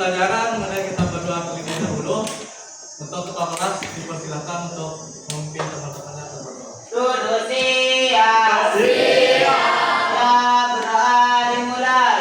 pembelajaran, mari kita berdoa terlebih dahulu. Untuk ketua kelas dipersilakan untuk memimpin teman-temannya berdoa. Duduk siap. Ya, berdoa dimulai.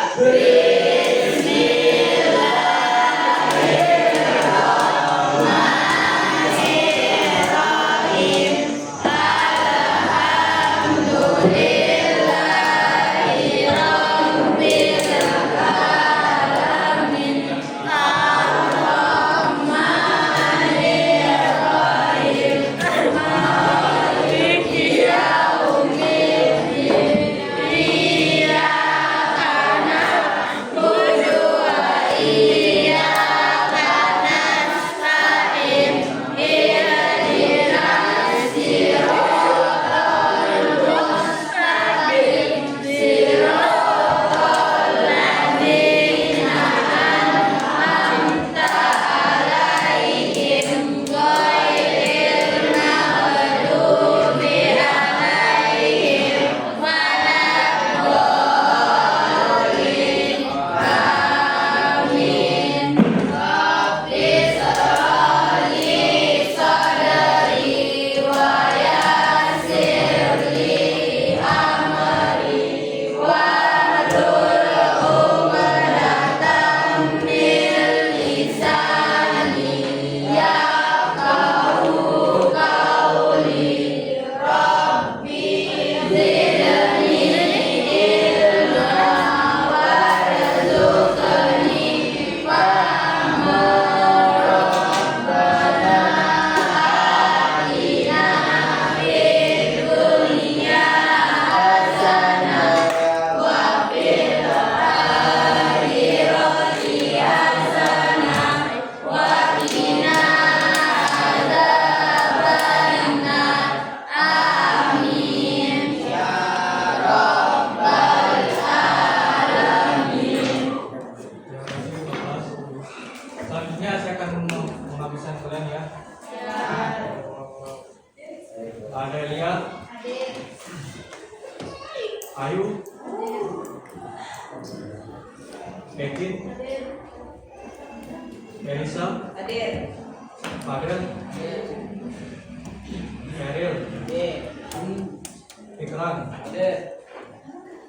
Selanjutnya saya akan menghabiskan kalian ya. Ada Elia, Ayu, Kevin, Melissa, Fadel, Cheryl, Ikran,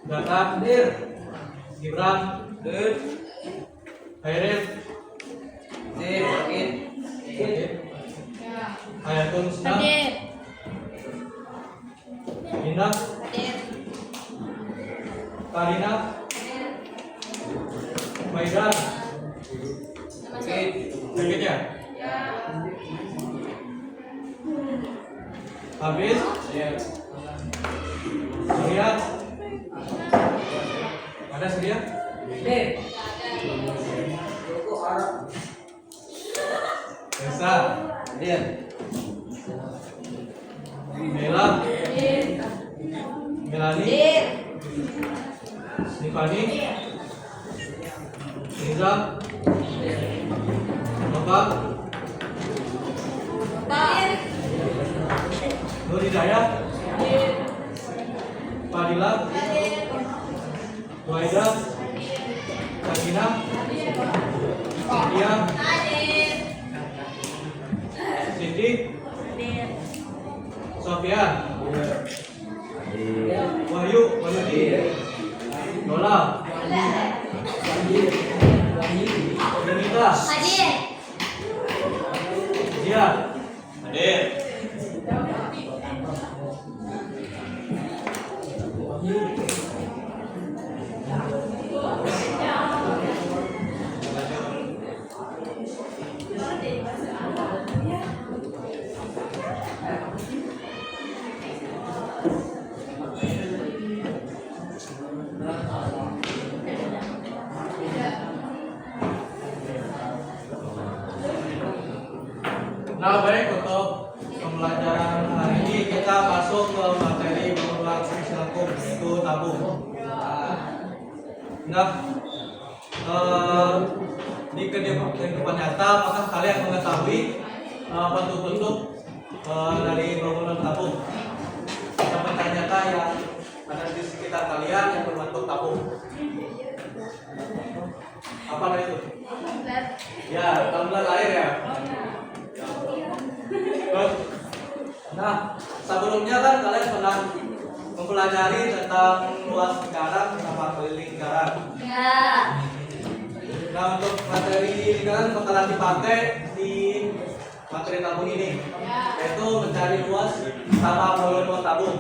Datan, Gibran, Hairil, Hayatun Senang, Indah, Karina, Maida, sakit ya? Habis? Surya? Ada Surya? Desa? Bella? Melani? Nifani? Riza? Bapak? Nur Hidayat? Fadila? Waida? Sakina? Dia? Siti? Sofian? Wahyu? Wahyudi? Lola? Denita? Dia? Hadir. Nah, baik, untuk pembelajaran hari ini kita masuk ke materi pengulangan perilaku, yaitu tabung. Nah, di kehidupan nyata, maka kalian mengetahui bentuk-bentuk dari bangunan tabung. Benda nyata yang ada di sekitar kalian yang berbentuk tabung. Apa namanya itu? Ya, tumbler air ya. Nah, sebelumnya kan kalian pernah mempelajari tentang luas lingkaran sama keliling lingkaran. Ya. Nah, untuk materi lingkaran bakalan dipakai di materi tabung ini, yaitu mencari luas sama volume tabung.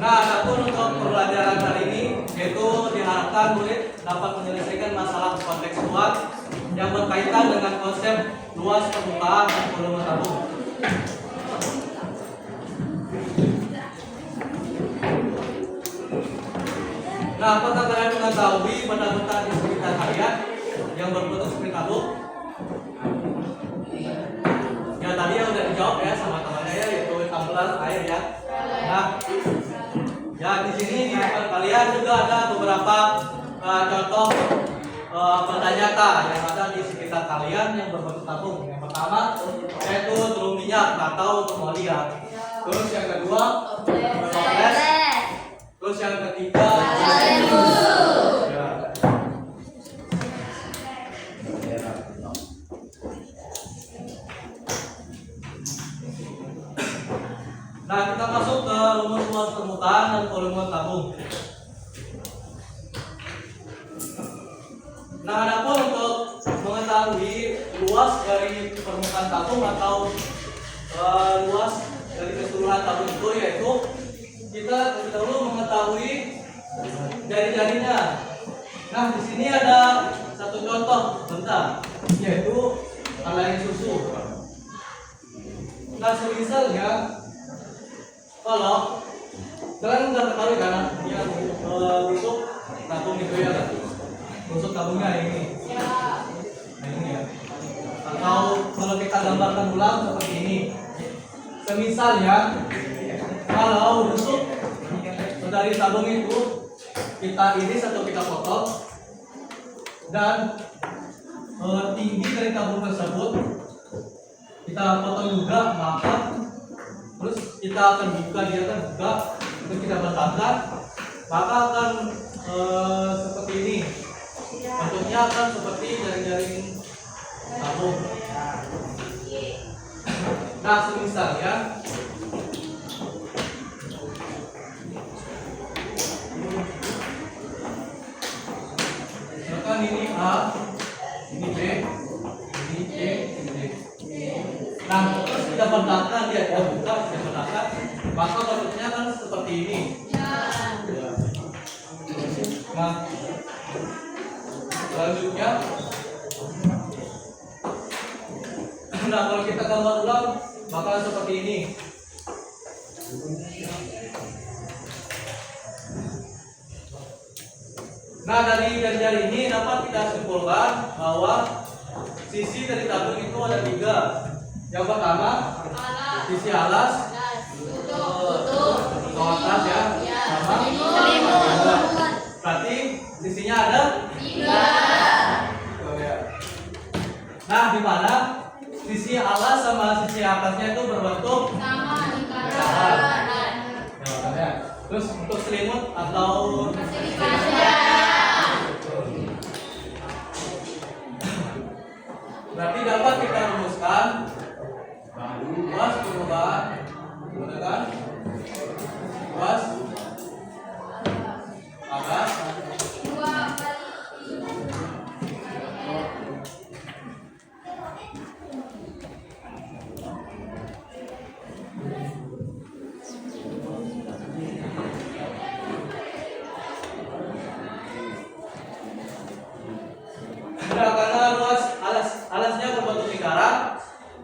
Nah, adapun untuk pembelajaran kali ini, yaitu diharapkan murid dapat menyelesaikan masalah kontekstual yang berkaitan dengan konsep luas permukaan dan volume tabung. Nah, apakah kalian mengetahui benda-benda di sekitar kalian yang berbentuk seperti tabung? Ya, tadi yang udah dijawab ya sama temannya ya, yaitu tumbler air ya. Nah, ya di sini di depan kalian juga ada beberapa contoh benda nyata yang ada di sekitar kalian yang berbentuk tabung. Yang pertama yaitu drum minyak atau termolia. Terus yang kedua toples. Terus yang ketiga ya. Nah, kita masuk ke rumus luas permukaan dan volume tabung. Nah, adapun untuk mengetahui luas dari permukaan tabung atau luas dari keseluruhan tabung itu, yaitu kita terlebih dahulu mengetahui jari-jarinya. Nah, di sini ada satu contoh benda, yaitu kaleng susu. Nah, misalnya kalau kalian udah ketahui kan yang busuk tabung itu ya kan? Busuk tabungnya ini. Nah, ini ya. Atau kalau kita gambarkan ulang seperti ini. Semisal ya, kalau busuk dari tabung itu kita iris atau kita potong, dan tinggi dari tabung tersebut kita potong juga, maka terus kita akan buka, dia akan buka, terus kita bentangkan, maka akan seperti ini. Bentuknya akan seperti jaring-jaring tabung. Nah, semisal ya, misalkan ini A, ini B, ini C, ini D. Nah, terus kita bentangkan, dia buka, kita bentangkan, maka bentuknya kan seperti ini. Nah, selanjutnya, nah kalau kita gambar ulang, maka seperti ini. Nah, dari jari-jari ini dapat kita simpulkan bahwa sisi dari tabung itu ada 3. Yang pertama, sisi alas, atau atas ya, sama selimut. Berarti sisinya ada 3. Nah, di mana sisi alas sama sisi atasnya itu berbentuk Sama lingkaran. ya. Terus untuk selimut atau berarti dapat kita rumuskan luas permukaan menggunakan luas atas Nah, karena luas alasnya berbentuk lingkaran,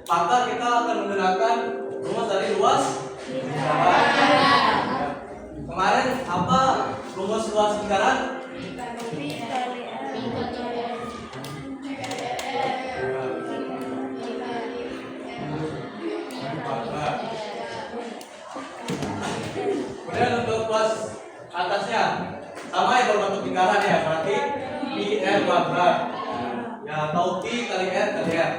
maka kita akan menggunakan rumus dari luas lingkaran. Kemarin apa rumus luas lingkaran? Kemudian untuk luas atasnya sama ya berbentuk lingkaran ya, berarti pi r kuadrat. Ya, atau pi kali r kali r.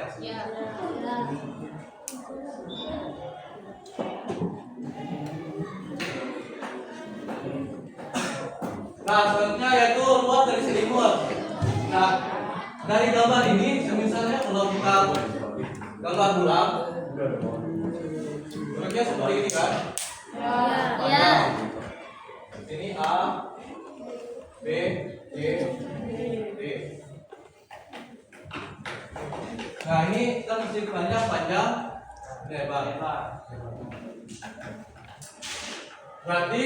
Nah, selanjutnya yaitu luas dari selimut. Nah, dari gambar ini, misalnya kalau kita gambar bulan, bentuknya seperti ini kan? Ya. Ini A, B, C, D. Nah, ini kan persegi panjang, lebar. Berarti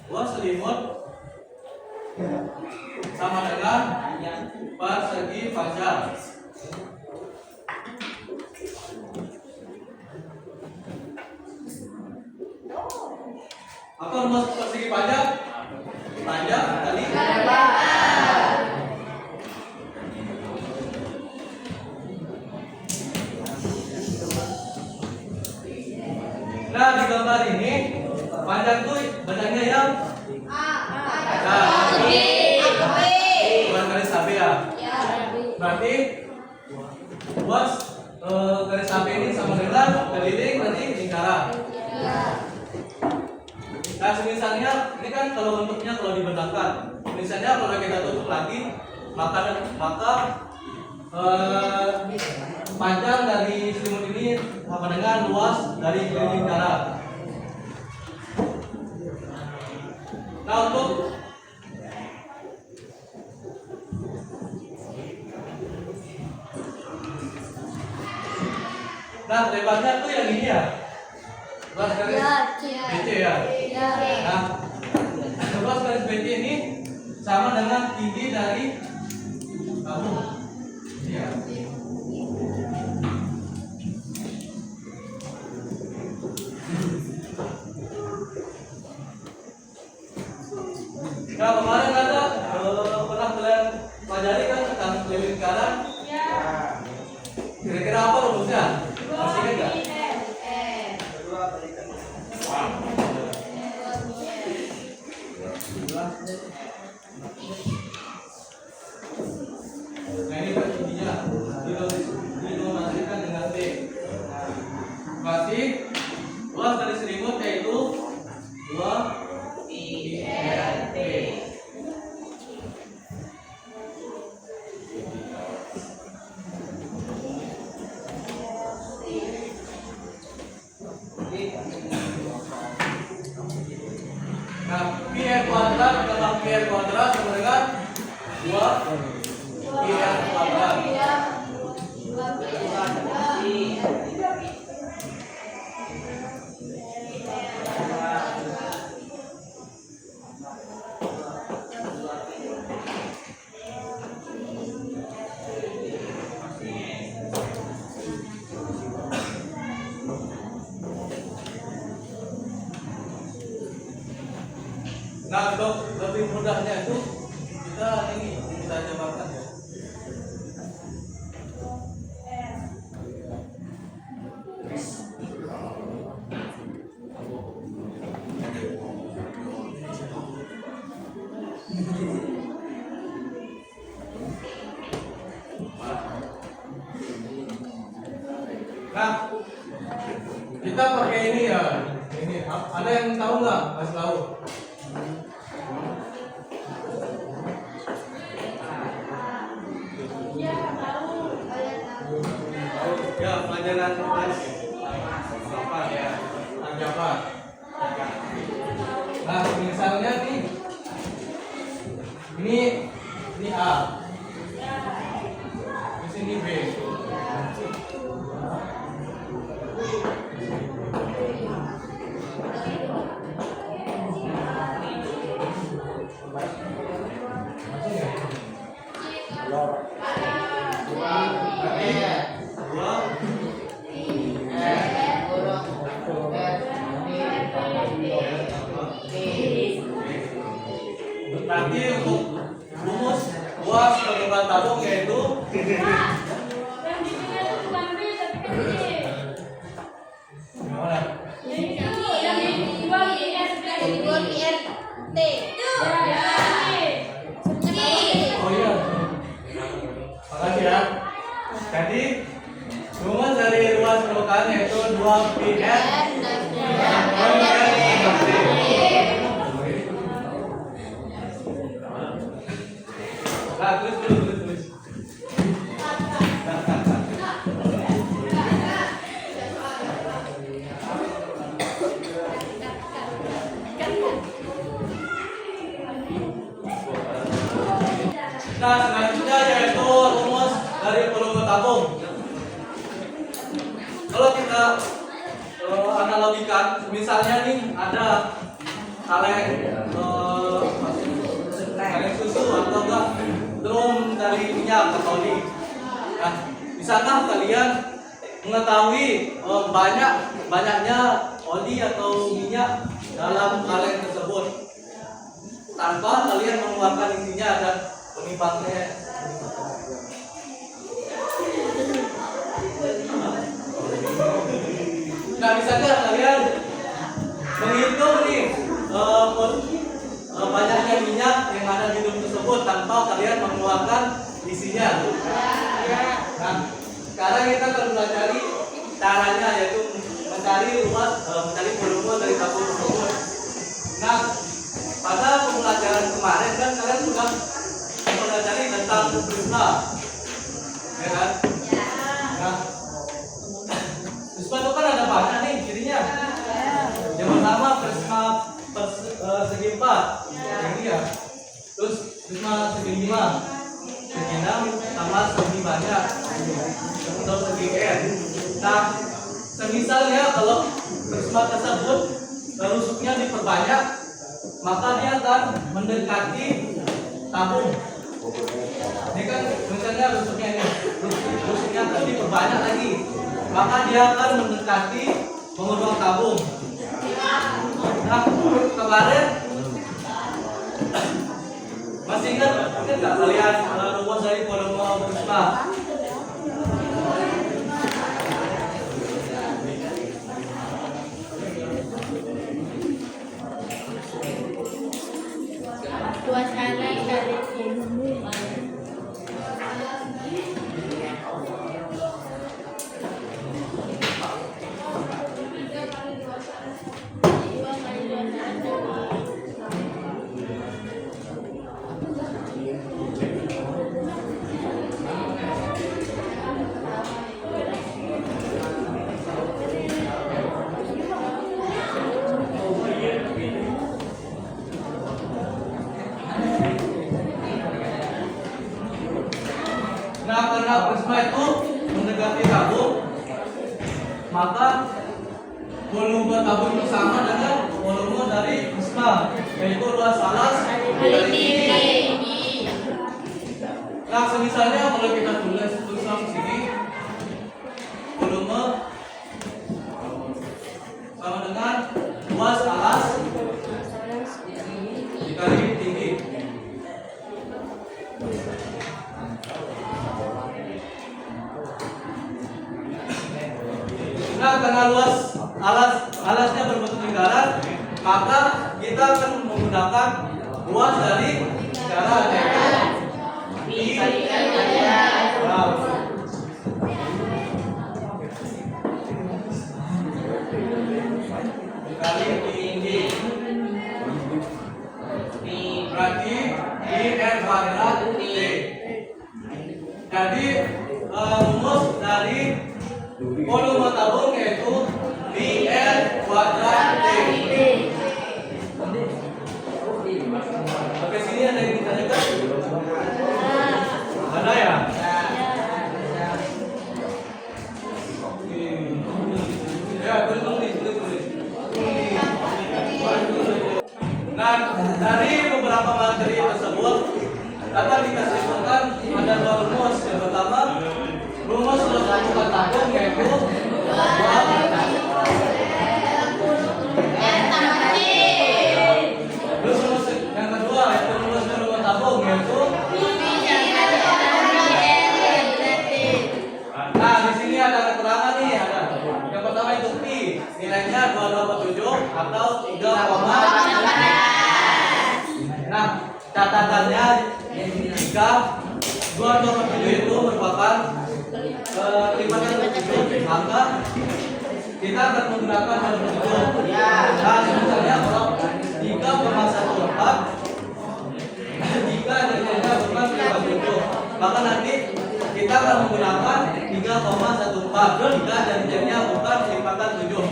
luas selimut sama dengan persegi panjang. Apa luas persegi panjang? Panjang kali lebar. Nah, di gambar ini panjang tuh badannya yang bukan garis AB ya. Berarti luas garis AB ini sama dengan keliling berarti lingkaran. Nah, misalnya ini kan kalau bentuknya kalau dibentangkan, misalnya kalau kita tutup lagi, maka panjang dari selimut ini sama dengan luas dari keliling lingkaran. Nah, lebarnya tuh yang ini ya. Luas garis BC ya. Nah, luas garis BC ini sama dengan tinggi dari kamu. Iya. Nah, kemarin ada pernah kalian pelajari kan tentang keliling lingkaran? Kira-kira apa rumusnya? Masih ingat nggak? Nah, ini kan intinya dinominasikan dengan T. Berarti luas dari selimut yaitu 2 T. Nah, PR kuadrat tambah PR kuadrat sama dengan 2 PR kuadrat. Nah, untuk lebih mudahnya itu kita cobakan ya. Nah, kita pakai ini ya. Ini ada yang tahu nggak? Mas tahu? Ya, pelajaran kelas apa ya? Aljabar. Nah, misalnya nih, ini A, di sini B. Nanti untuk rumus luas permukaan tabung yaitu gimana? Oh iya. Makasih ya. Jadi rumus dari luas permukaan yaitu 2 PR. Nah, selanjutnya yaitu rumus dari volume tabung. Kalau kita analogikan, misalnya nih ada kaleng susu atau enggak drum dari minyak atau oli. Nah, bisakah kalian mengetahui banyaknya oli atau minyak dalam kaleng tersebut tanpa kalian mengeluarkan intinya dan penimbangnya? Nah, bisakah kalian menghitung nih banyaknya minyak yang ada di drum tersebut tanpa kalian mengeluarkan isinya? Nah, sekarang kita akan pelajari caranya, yaitu mencari volume dari tabung tersebut. Nah, pada pembelajaran kemarin kan kalian sudah mempelajari tentang prisma, ya kan? Nah, prisma itu kan ada banyak nih cirinya. Yang pertama prisma segi 4, ini ya. Terus prisma segi 5, segi 6, sama segi banyak, atau segi n. Nah, semisalnya kalau prisma tersebut rusuknya diperbanyak, maka dia akan mendekati tabung. Ini kan misalnya rusuknya akan diperbanyak lagi, maka dia akan mendekati pengembang tabung. Nah, kemarin masih ingat nggak kalian rumus dari volume prisma? Luas anak kali volume. Nah, karena prisma itu mendekati tabung, maka volume tabung itu sama dengan volume dari prisma, yaitu luas alas dari tinggi. Nah, misalnya kalau kita tulis di sini, volume sama dengan luas alas dikali tinggi. Nah, karena luas alasnya berbentuk lingkaran, maka kita akan menggunakan luas dari cara dikali tinggi. Berarti I R kuadrat T. Jadi rumus dari volume tabung yaitu VL kuadrat T. Sampai sini ada yang ditanyakan? Ada ya? Ya, tulis. Nah, dari beberapa materi tersebut dapat dikasihkan ada dua rumus. Yang pertama, rumus satukan tabung yaitu terus rumus yang kedua yaitu rumus volume tabung yaitu. Nah, di sini ada keterangan nih, ada. Yang pertama itu pi, nilainya 2,7 atau 3,8. Nah, catatannya jika 2,7 itu merupakan lipatan 7, maka kita akan menggunakan 27. Nah, misalnya kalau 3,14, jika nilainya bukan 57, maka nanti kita akan menggunakan 3,14 jika nilainya bukan lipatan 7.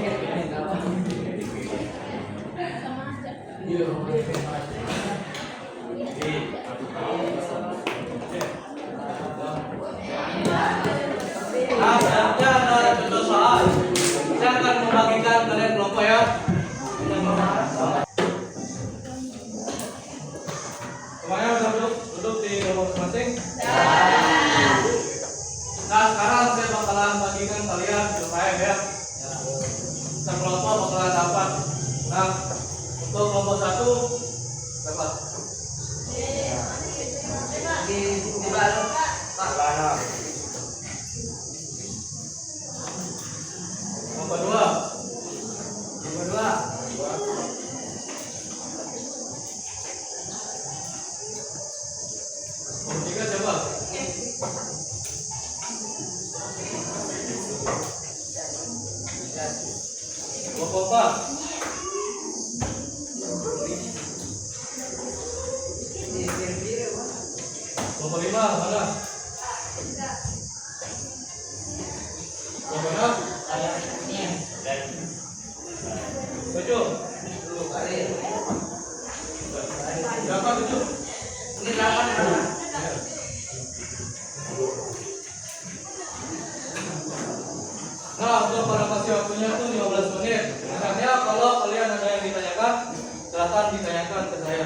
Untuk kelompok 1 berapa? Di bawah. Pak. Kelompok 2 Kedua. kelompok 3 siapa? Kelompok 4 kelompok 5 mana? Kelompok 6 7 berapa 7? Ini 8. Nah, untuk pada kasih waktunya itu 15 menit. Misalnya kalau kalian ada yang ditanyakan, silakan ditanyakan ke saya.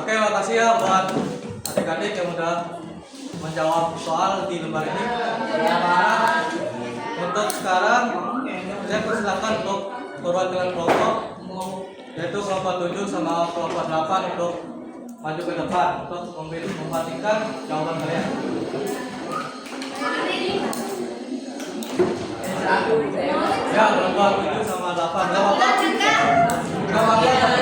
Oke, makasih ya buat adik-adik yang udah menjawab soal di lembar ini. Nah, untuk sekarang saya persilakan untuk perwakilan kelompok, yaitu kelompok 7 sama kelompok 8 untuk maju ke depan untuk memperhatikan jawaban kalian. Ya, kelompok 7 sama 8. Gak apa-apa. Gak apa-apa.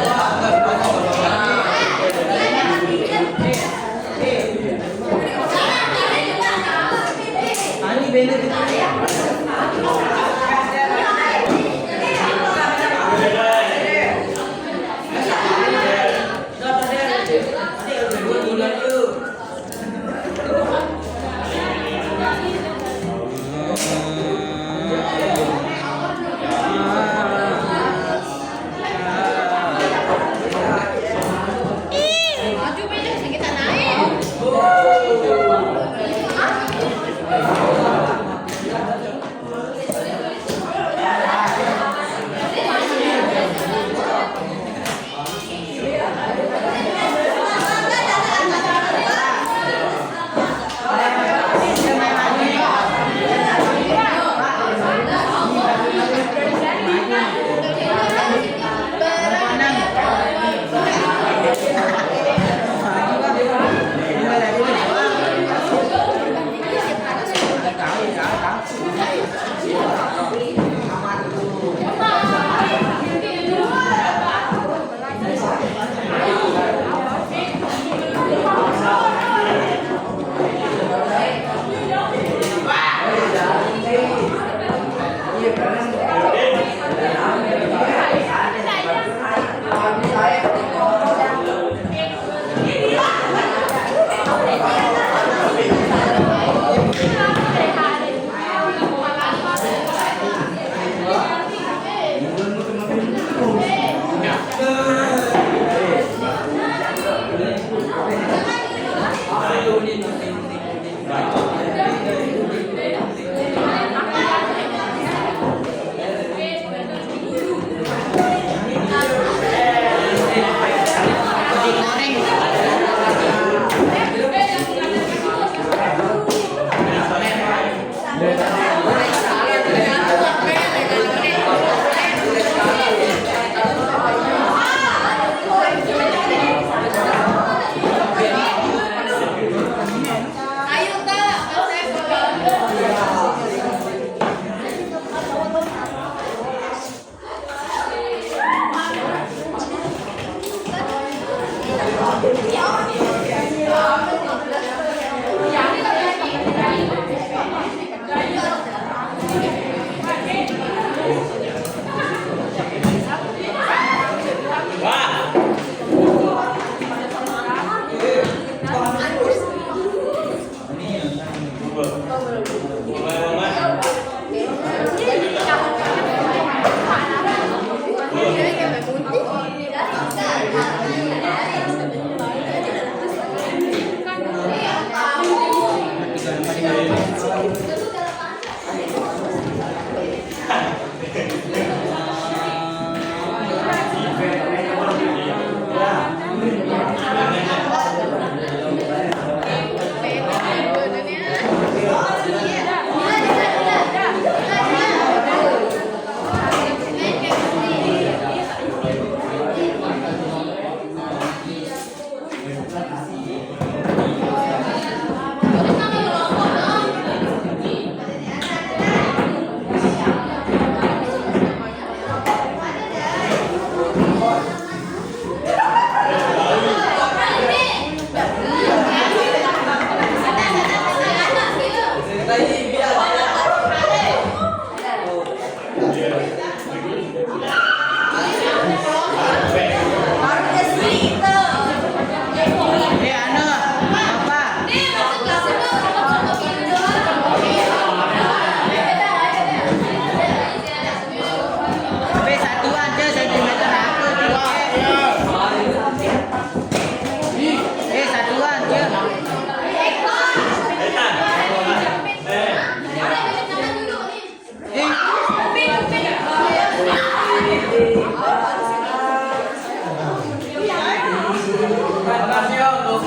Makasih ya untuk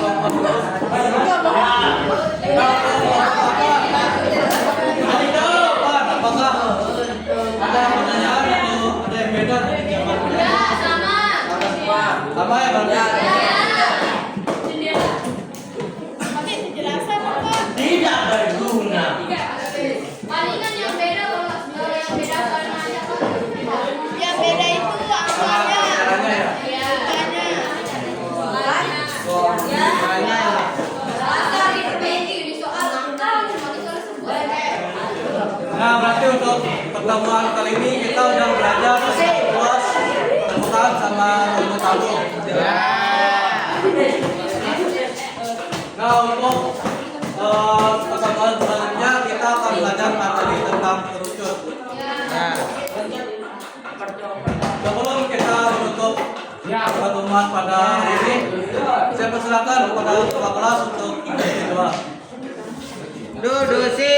apakah ada pertanyaan atau ada yang beda dari zaman sama ya Bang? Tidak berguna. Palingan yang beda yang beda itu apanya? Caranya ya. Nah, berarti untuk pertemuan kali ini kita udah belajar tentang luas, terbukaan sama ilmu tabung. Nah, untuk pertemuan selanjutnya kita akan belajar materi tentang kerucut. Nah, sebelum kita menutup pertemuan pada hari ini, saya persilakan kepada kepala kelas untuk berdua. Dudusi.